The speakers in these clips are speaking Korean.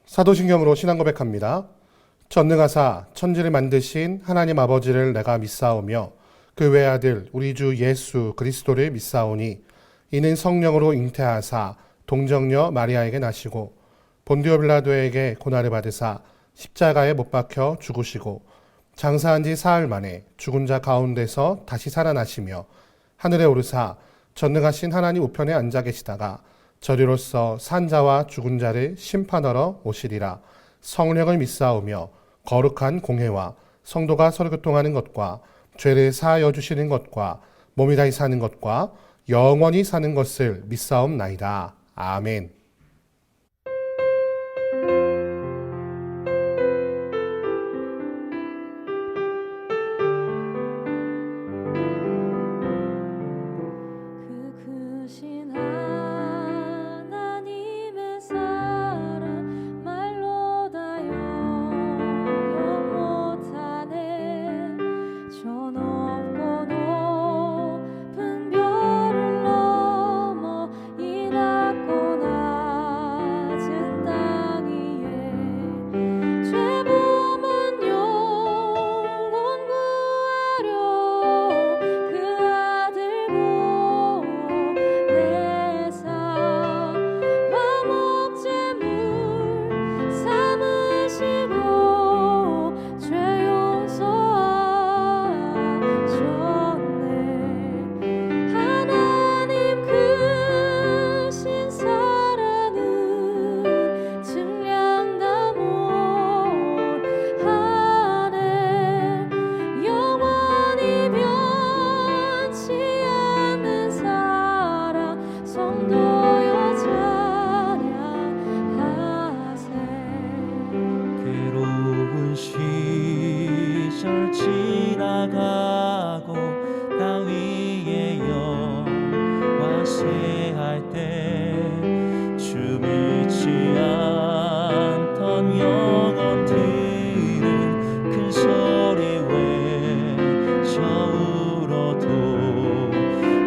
사도신경으로 신앙 고백합니다. 전능하사 천지를 만드신 하나님 아버지를 내가 믿사오며 그 외아들 우리 주 예수 그리스도를 믿사오니 이는 성령으로 잉태하사 동정녀 마리아에게 나시고 본디오 빌라도에게 고난을 받으사 십자가에 못 박혀 죽으시고 장사한 지 사흘 만에 죽은 자 가운데서 다시 살아나시며 하늘에 오르사 전능하신 하나님 우편에 앉아 계시다가 저리로서 산자와 죽은 자를 심판하러 오시리라. 성령을 믿사오며 거룩한 공회와 성도가 서로 교통하는 것과 죄를 사하여 주시는 것과 몸이 다시 사는 것과 영원히 사는 것을 믿사옵나이다. 아멘. 지나가고 땅 위에 영화 쇠할 때 주 믿지 않던 영혼들은 큰 소리 외쳐 울어도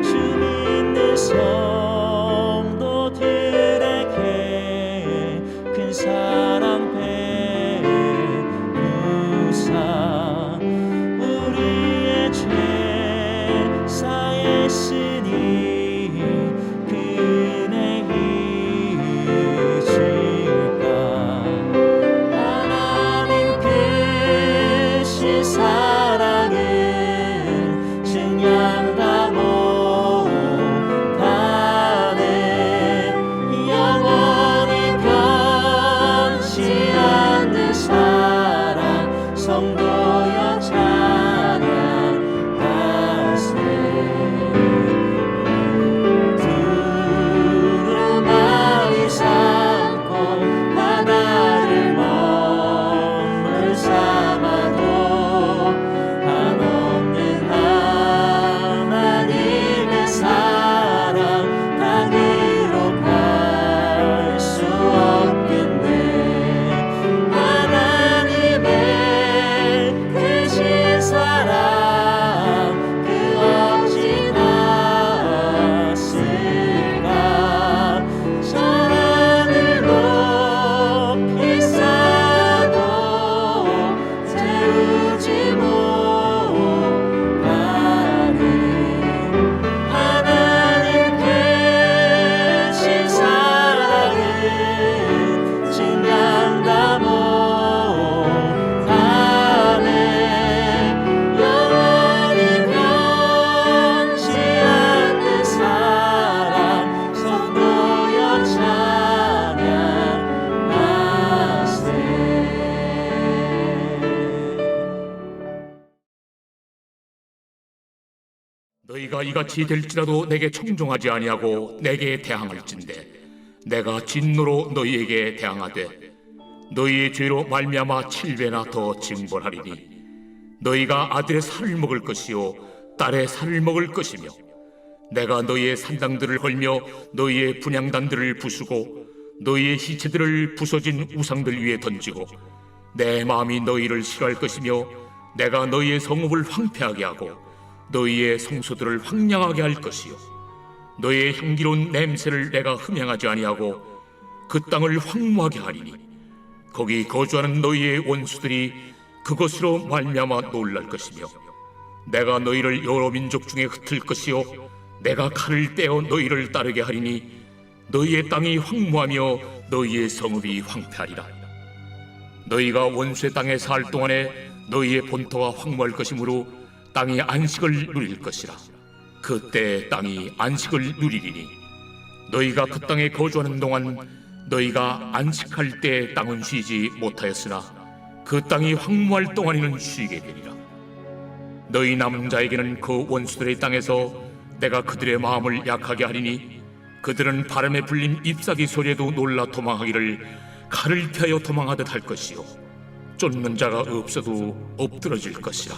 주 믿는 성도들에게 큰 사랑 베푸사 우리의 죄 사했으니 그 은혜 잊을까. 하나님 크신 사랑은 증량다 못하네. 영원히 변치 않는 사랑 성도여 찬양하세. 두루마리 삼고 바다를 머물 삼아도 한없는 하나님의 사랑 다 기록할 수 없겠네. 하나님의 크신 사랑 그 어찌 닿았을까. 저 하늘 높이 쌓아도 채우지 못하는 하나님 크신 사랑은 증량다 못하네. 영원히 변치 않는 사랑 성도여 찬양하세. 너희가 이같이 될지라도 내게 청종하지 아니하고 내게 대항할진대 내가 진노로 너희에게 대항하되 너희의 죄로 말미암아 7배나 더 징벌하리니 너희가 아들의 살을 먹을 것이요 딸의 살을 먹을 것이며 내가 너희의 산당들을 헐며 너희의 분향단들을 부수고 너희의 시체들을 부서진 우상들 위에 던지고 내 마음이 너희를 싫어할 것이며 내가 너희의 성읍을 황폐하게 하고 너희의 성소들을 황량하게 할 것이요 너희의 향기로운 냄새를 내가 흠향하지 아니하고 그 땅을 황무하게 하리니 거기 거주하는 너희의 원수들이 그것으로 말미암아 놀랄 것이며 내가 너희를 여러 민족 중에 흩을 것이요 내가 칼을 떼어 너희를 따르게 하리니 너희의 땅이 황무하며 너희의 성읍이 황폐하리라. 너희가 원수의 땅에 살 동안에 너희의 본토가 황무할 것이므로 땅이 안식을 누릴 것이라. 그때 땅이 안식을 누리리니 너희가 그 땅에 거주하는 동안 너희가 안식할 때 땅은 쉬지 못하였으나 그 땅이 황무할 동안에는 쉬게 되리라. 너희 남은 자에게는 그 원수들의 땅에서 내가 그들의 마음을 약하게 하리니 그들은 바람에 불린 잎사귀 소리에도 놀라 도망하기를 칼을 피하여 도망하듯 할 것이요 쫓는 자가 없어도 엎드러질 것이라.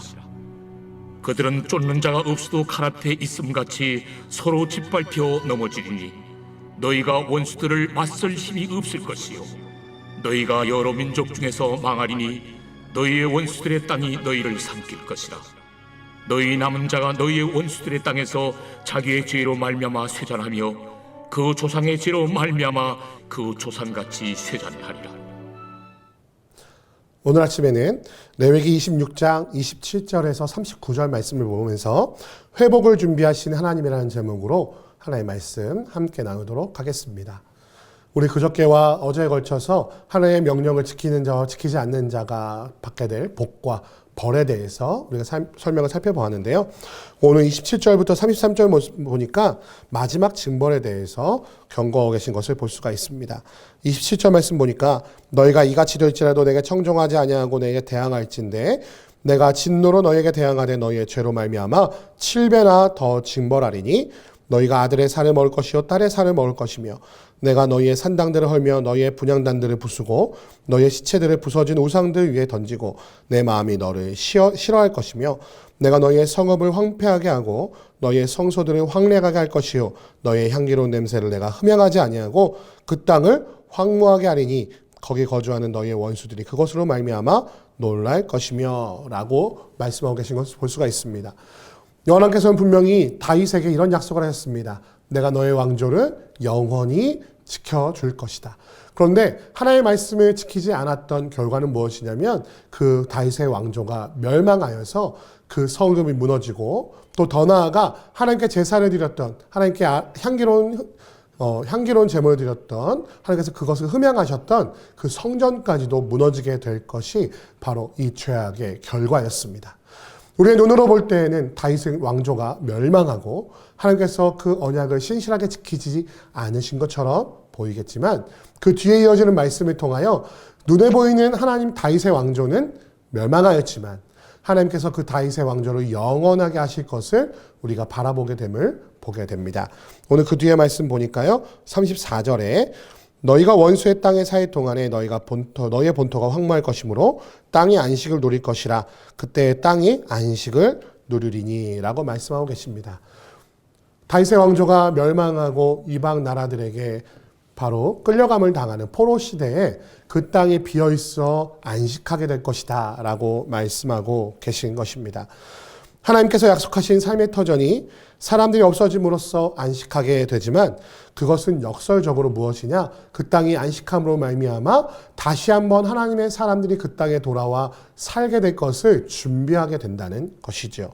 그들은 쫓는 자가 없어도 칼 앞에 있음같이 서로 짓밟혀 넘어지리니 너희가 원수들을 맞설 힘이 없을 것이요 너희가 여러 민족 중에서 망하리니 너희의 원수들의 땅이 너희를 삼킬 것이라. 너희 남은 자가 너희의 원수들의 땅에서 자기의 죄로 말미암아 쇠잔하며 그 조상의 죄로 말미암아 그 조상같이 쇠잔하리라. 오늘 아침에는 레위기 26장 27절에서 39절 말씀을 보면서 회복을 준비하신 하나님이라는 제목으로 하나님의 말씀 함께 나누도록 하겠습니다. 우리 그저께와 어제에 걸쳐서 하나님의 명령을 지키는 자와 지키지 않는 자가 받게 될 복과 벌에 대해서 우리가 설명을 살펴보았는데요. 오늘 27절부터 33절 보니까 마지막 징벌에 대해서 경고하고 계신 것을 볼 수가 있습니다. 27절 말씀 보니까 너희가 이같이 될지라도 내게 청종하지 아니하고 내게 대항할진대 내가 진노로 너희에게 대항하되 너희의 죄로 말미암아 7배나 더 징벌하리니 너희가 아들의 살을 먹을 것이요 딸의 살을 먹을 것이며 내가 너희의 산당들을 헐며 너희의 분향단들을 부수고 너희의 시체들을 부서진 우상들 위에 던지고 내 마음이 너를 싫어할 것이며 내가 너희의 성읍을 황폐하게 하고 너희의 성소들을 황량하게 할 것이요 너희의 향기로운 냄새를 내가 흠양하지 아니하고 그 땅을 황무하게 하리니 거기 거주하는 너희의 원수들이 그것으로 말미암아 놀랄 것이며 라고 말씀하고 계신 것을 볼 수가 있습니다. 여호와께서는 분명히 다윗에게 이런 약속을 하셨습니다. 내가 너의 왕조를 영원히 지켜줄 것이다. 그런데 하나님의 말씀을 지키지 않았던 결과는 무엇이냐면 그 다윗의 왕조가 멸망하여서 그 성읍이 무너지고 또 더 나아가 하나님께 제사를 드렸던 하나님께 향기로운 제물을 드렸던 하나님께서 그것을 흠양하셨던 그 성전까지도 무너지게 될 것이 바로 이 죄악의 결과였습니다. 우리의 눈으로 볼 때에는 다윗의 왕조가 멸망하고 하나님께서 그 언약을 신실하게 지키지 않으신 것처럼 보이겠지만 그 뒤에 이어지는 말씀을 통하여 눈에 보이는 하나님 다윗의 왕조는 멸망하였지만 하나님께서 그 다윗의 왕조를 영원하게 하실 것을 우리가 바라보게 됨을 보게 됩니다. 오늘 그 뒤에 말씀 보니까요. 34절에 너희가 원수의 땅에 살 동안에 너희의 본토가 황무할 것이므로 땅이 안식을 누릴 것이라. 그때 땅이 안식을 누리리니 라고 말씀하고 계십니다. 다윗의 왕조가 멸망하고 이방 나라들에게 바로 끌려감을 당하는 포로 시대에 그 땅이 비어있어 안식하게 될 것이다 라고 말씀하고 계신 것입니다. 하나님께서 약속하신 삶의 터전이 사람들이 없어짐으로써 안식하게 되지만 그것은 역설적으로 무엇이냐? 그 땅이 안식함으로 말미암아 다시 한번 하나님의 사람들이 그 땅에 돌아와 살게 될 것을 준비하게 된다는 것이죠.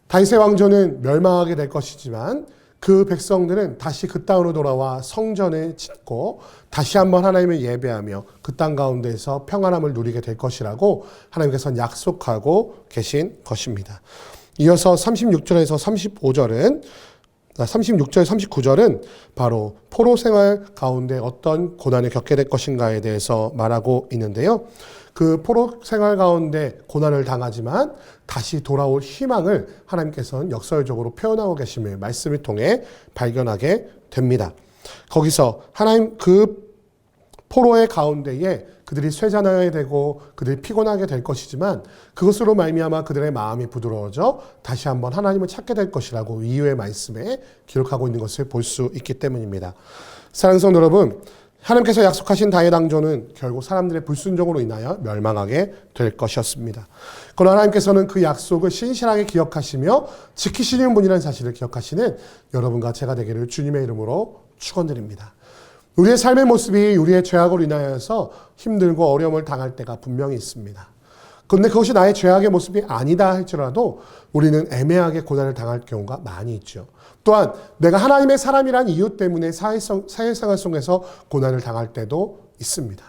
다윗의 왕조는 멸망하게 될 것이지만 그 백성들은 다시 그 땅으로 돌아와 성전을 짓고 다시 한번 하나님을 예배하며 그 땅 가운데서 평안함을 누리게 될 것이라고 하나님께서는 약속하고 계신 것입니다. 이어서 36절에서 39절은 바로 포로 생활 가운데 어떤 고난을 겪게 될 것인가에 대해서 말하고 있는데요. 그 포로 생활 가운데 고난을 당하지만 다시 돌아올 희망을 하나님께서는 역설적으로 표현하고 계심을 말씀을 통해 발견하게 됩니다. 거기서 하나님 그 포로의 가운데에 그들이 쇠잔하게 되고 그들이 피곤하게 될 것이지만 그것으로 말미암아 그들의 마음이 부드러워져 다시 한번 하나님을 찾게 될 것이라고 이후의 말씀에 기록하고 있는 것을 볼 수 있기 때문입니다. 사랑하는 성도 여러분, 하나님께서 약속하신 다윗 왕조는 결국 사람들의 불순종으로 인하여 멸망하게 될 것이었습니다. 그러나 하나님께서는 그 약속을 신실하게 기억하시며 지키시는 분이라는 사실을 기억하시는 여러분과 제가 되기를 주님의 이름으로 축원드립니다. 우리의 삶의 모습이 우리의 죄악으로 인하여서 힘들고 어려움을 당할 때가 분명히 있습니다. 그런데 그것이 나의 죄악의 모습이 아니다 할지라도 우리는 애매하게 고난을 당할 경우가 많이 있죠. 또한 내가 하나님의 사람이란 이유 때문에 사회생활 속에서 고난을 당할 때도 있습니다.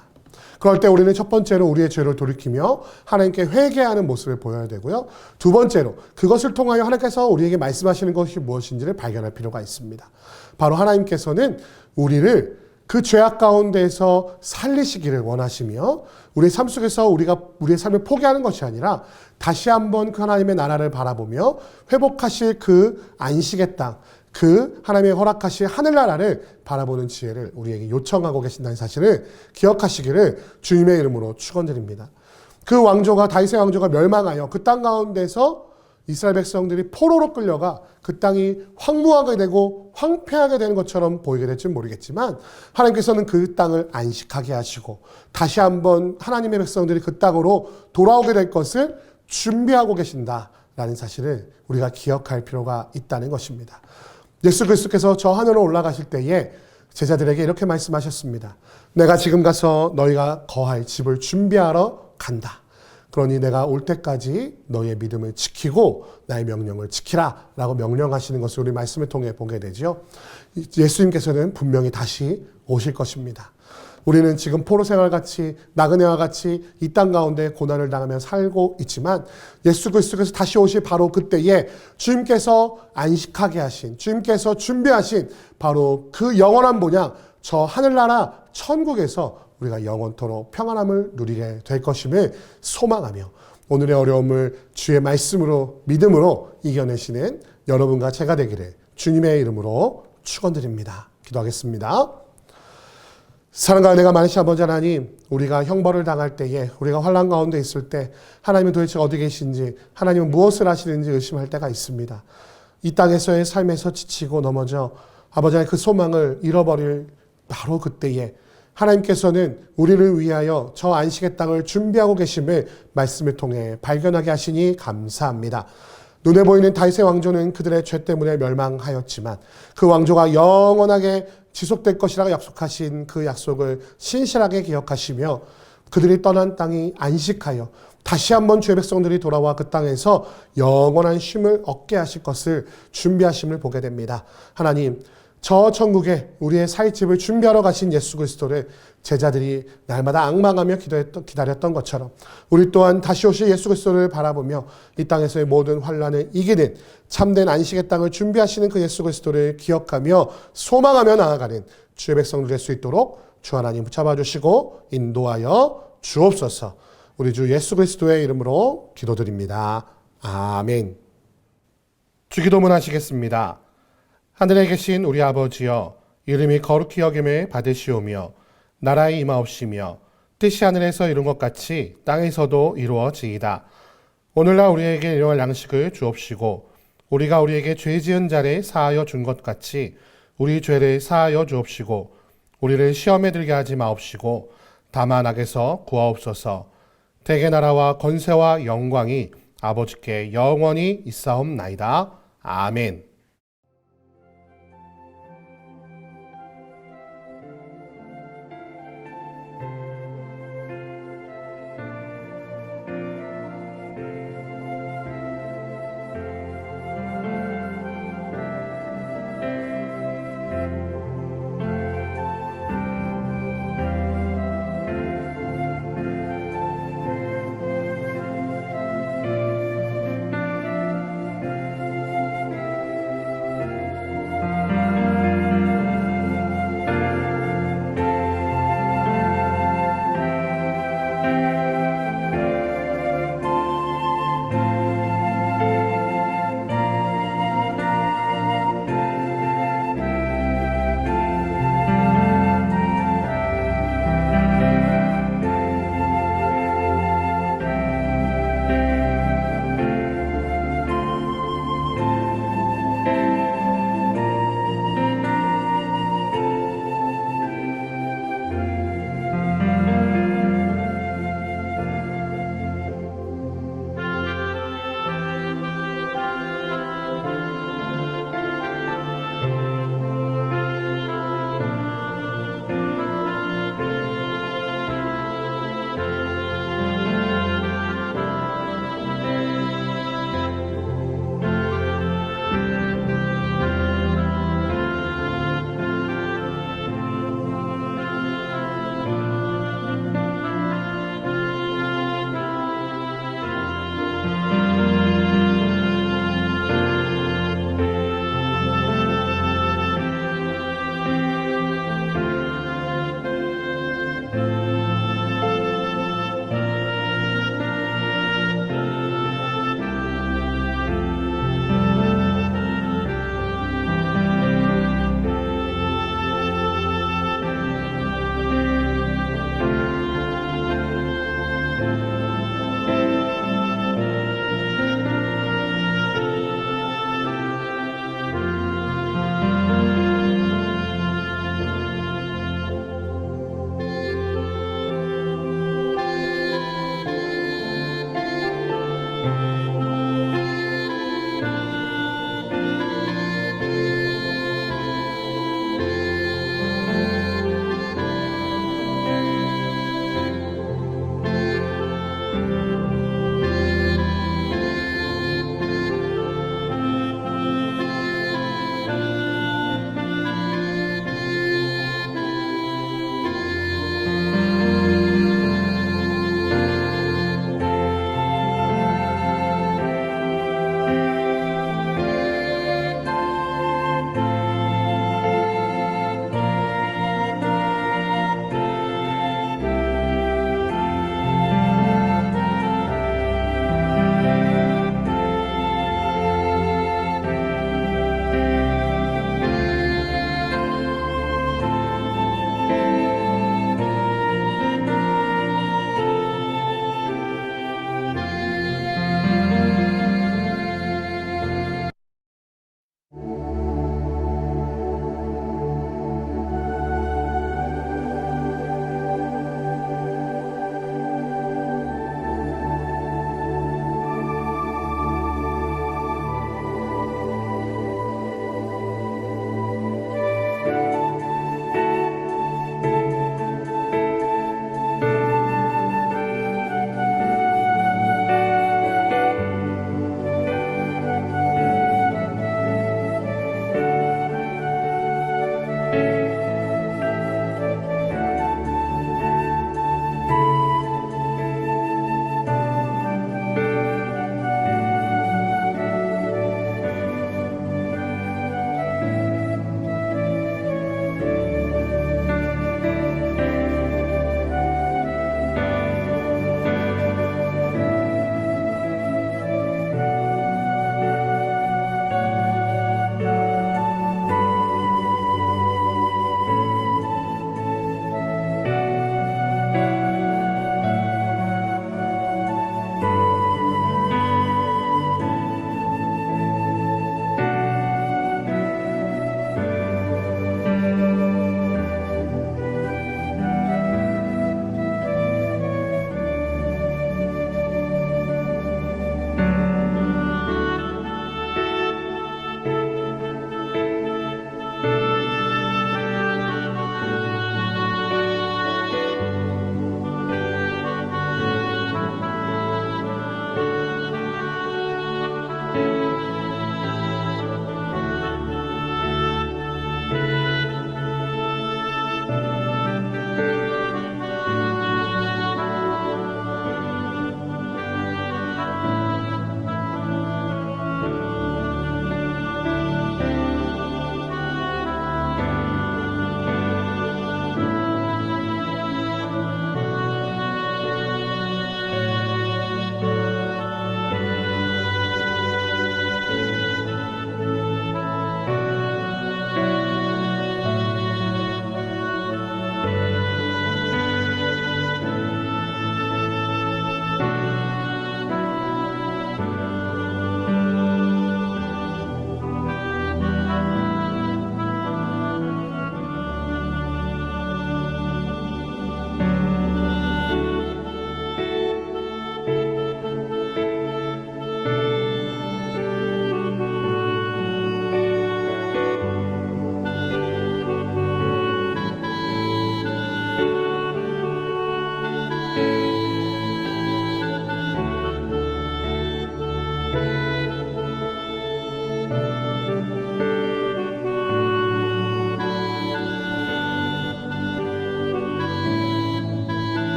그럴 때 우리는 첫 번째로 우리의 죄를 돌이키며 하나님께 회개하는 모습을 보여야 되고요. 두 번째로 그것을 통하여 하나님께서 우리에게 말씀하시는 것이 무엇인지를 발견할 필요가 있습니다. 바로 하나님께서는 우리를 그 죄악 가운데에서 살리시기를 원하시며 우리의 삶 속에서 우리가 우리의 삶을 포기하는 것이 아니라 다시 한번 그 하나님의 나라를 바라보며 회복하실 그 안식의 땅, 그 하나님의 허락하실 하늘나라를 바라보는 지혜를 우리에게 요청하고 계신다는 사실을 기억하시기를 주님의 이름으로 축원드립니다. 그 왕조가 다윗의 왕조가 멸망하여 그 땅 가운데서 이스라엘 백성들이 포로로 끌려가 그 땅이 황무하게 되고 황폐하게 되는 것처럼 보이게 될지는 모르겠지만 하나님께서는 그 땅을 안식하게 하시고 다시 한번 하나님의 백성들이 그 땅으로 돌아오게 될 것을 준비하고 계신다라는 사실을 우리가 기억할 필요가 있다는 것입니다. 예수 그리스도께서 저 하늘로 올라가실 때에 제자들에게 이렇게 말씀하셨습니다. 내가 지금 가서 너희가 거할 집을 준비하러 간다. 그러니 내가 올 때까지 너희의 믿음을 지키고 나의 명령을 지키라 라고 명령하시는 것을 우리 말씀을 통해 보게 되죠. 예수님께서는 분명히 다시 오실 것입니다. 우리는 지금 포로 생활같이 나그네와 같이 이 땅 가운데 고난을 당하며 살고 있지만 예수 그리스도께서 다시 오실 바로 그때에 주님께서 안식하게 하신, 주님께서 준비하신 바로 그 영원한 본향, 저 하늘나라 천국에서 우리가 영원토록 평안함을 누리게 될 것임을 소망하며 오늘의 어려움을 주의 말씀으로 믿음으로 이겨내시는 여러분과 제가 되기를 주님의 이름으로 축원드립니다. 기도하겠습니다. 사랑과 은혜가 많으신 아버지 하나님, 우리가 형벌을 당할 때에, 우리가 환난 가운데 있을 때 하나님은 도대체 어디 계신지, 하나님은 무엇을 하시는지 의심할 때가 있습니다. 이 땅에서의 삶에서 지치고 넘어져 아버지 하나님 그 소망을 잃어버릴 바로 그때에 하나님께서는 우리를 위하여 저 안식의 땅을 준비하고 계심을 말씀을 통해 발견하게 하시니 감사합니다. 눈에 보이는 다윗의 왕조는 그들의 죄 때문에 멸망하였지만 그 왕조가 영원하게 지속될 것이라고 약속하신 그 약속을 신실하게 기억하시며 그들이 떠난 땅이 안식하여 다시 한번 주의 백성들이 돌아와 그 땅에서 영원한 쉼을 얻게 하실 것을 준비하심을 보게 됩니다. 하나님, 저 천국에 우리의 살 집을 준비하러 가신 예수 그리스도를 제자들이 날마다 앙망하며 기다렸던 것처럼 우리 또한 다시 오실 예수 그리스도를 바라보며 이 땅에서의 모든 환난을 이기는 참된 안식의 땅을 준비하시는 그 예수 그리스도를 기억하며 소망하며 나아가는 주의 백성들 될 수 있도록 주 하나님 붙잡아 주시고 인도하여 주옵소서. 우리 주 예수 그리스도의 이름으로 기도드립니다. 아멘. 주기도문 하시겠습니다. 하늘에 계신 우리 아버지여, 이름이 거룩히 여김을 받으시오며 나라의 임하옵시며 뜻이 하늘에서 이룬 것 같이 땅에서도 이루어지이다. 오늘날 우리에게 일용할 양식을 주옵시고 우리가 우리에게 죄 지은 자를 사하여 준 것 같이 우리 죄를 사하여 주옵시고 우리를 시험에 들게 하지 마옵시고 다만 악에서 구하옵소서. 대개 나라와 권세와 영광이 아버지께 영원히 있사옵나이다. 아멘.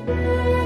주